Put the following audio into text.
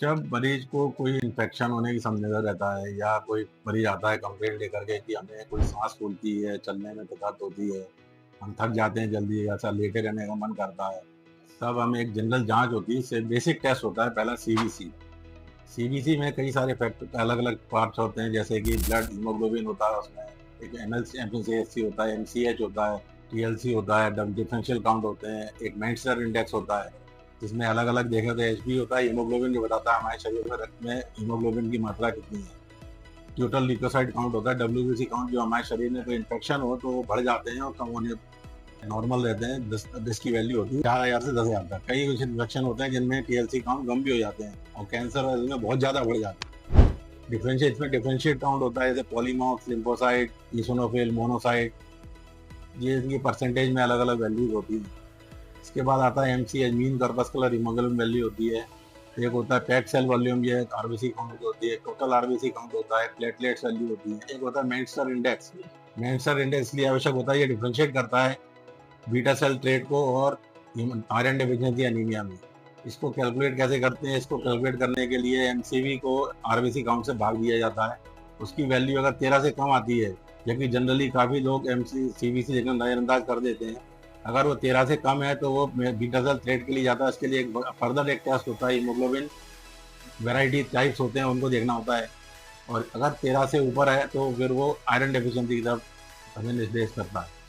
जब मरीज को कोई इन्फेक्शन होने की संदेह रहता है या कोई मरीज आता है कंप्लेंट लेकर के कि हमें कोई सांस फूलती है, चलने में दिक्कत होती है, हम थक जाते हैं जल्दी या ऐसा लेटे रहने का मन करता है, तब हम एक जनरल जांच होती है, इससे बेसिक टेस्ट होता है पहला सीबीसी। सीबीसी में कई सारे फैक्टर अलग-अलग पार्ट्स होते हैं, जैसे कि ब्लड हीमोग्लोबिन होता है उसमें, एक एमसीएचसी होता है, एमसीएच होता है, टीएलसी होता है, डिफरेंशियल काउंट होते हैं, एक मेंसर इंडेक्स होता है, जिसमें अलग-अलग देखा तो एचबी होता है, हीमोग्लोबिन जो बताता है हमारे शरीर में रक्त में हीमोग्लोबिन की मात्रा कितनी है। टोटल ल्यूकोसाइट काउंट होता है, डब्ल्यूबीसी काउंट, जो हमारे शरीर में कोई इन्फेक्शन हो तो वो बढ़ जाते हैं और कम होने नॉर्मल रहते हैं। 10 की वैल्यू होती है 4000 से 10,000 तक। कई कुछ इन्फेक्शन होते हैं जिनमें टीएलसी काउंट कम भी हो जाते हैं और कैंसर में बहुत ज़्यादा बढ़ जाते हैं। डिफरेंशिएट काउंट होता है, जैसे पॉलीमॉर्फ्स, लिम्फोसाइट, ईओसिनोफिल, मोनोसाइट, ये इनकी परसेंटेज में अलग-अलग वैल्यूज होती हैं। इसके बाद आता है MCH, mean corpuscular haemoglobin value होती है। एक होता है पैक्ड सेल वॉल्यूम, ये एक आरबीसी काउंट होती है, टोटल आरबीसी काउंट होता है, प्लेटलेट्स वैल्यू होती है। एक होता है मेंसर इंडेक्स। मेंसर इंडेक्स इसलिए आवश्यक होता है, ये डिफरेंशिएट करता है बीटा सेल ट्रेट को और आयरन डेफिशिएंसी एनीमिया में। इसको कैलकुलेट कैसे करते हैं? इसको कैलकुलेट करने के लिए एमसीवी को आरबीसी काउंट से भाग दिया जाता है। उसकी वैल्यू अगर 13 से कम आती है, जबकि जनरली काफ़ी लोग सीबीसी देखकर नज़रअंदाज कर देते हैं, अगर वो 13 से कम है तो वो बीटा सेल थ्रेट के लिए जाता है। उसके लिए एक फर्दर एक टेस्ट होता है, हीमोग्लोबिन वैरायटी टाइप्स होते हैं, उनको देखना होता है, और अगर 13 से ऊपर है तो फिर वो आयरन डेफिशिएंसी की तरफ हमें निर्देश करता है।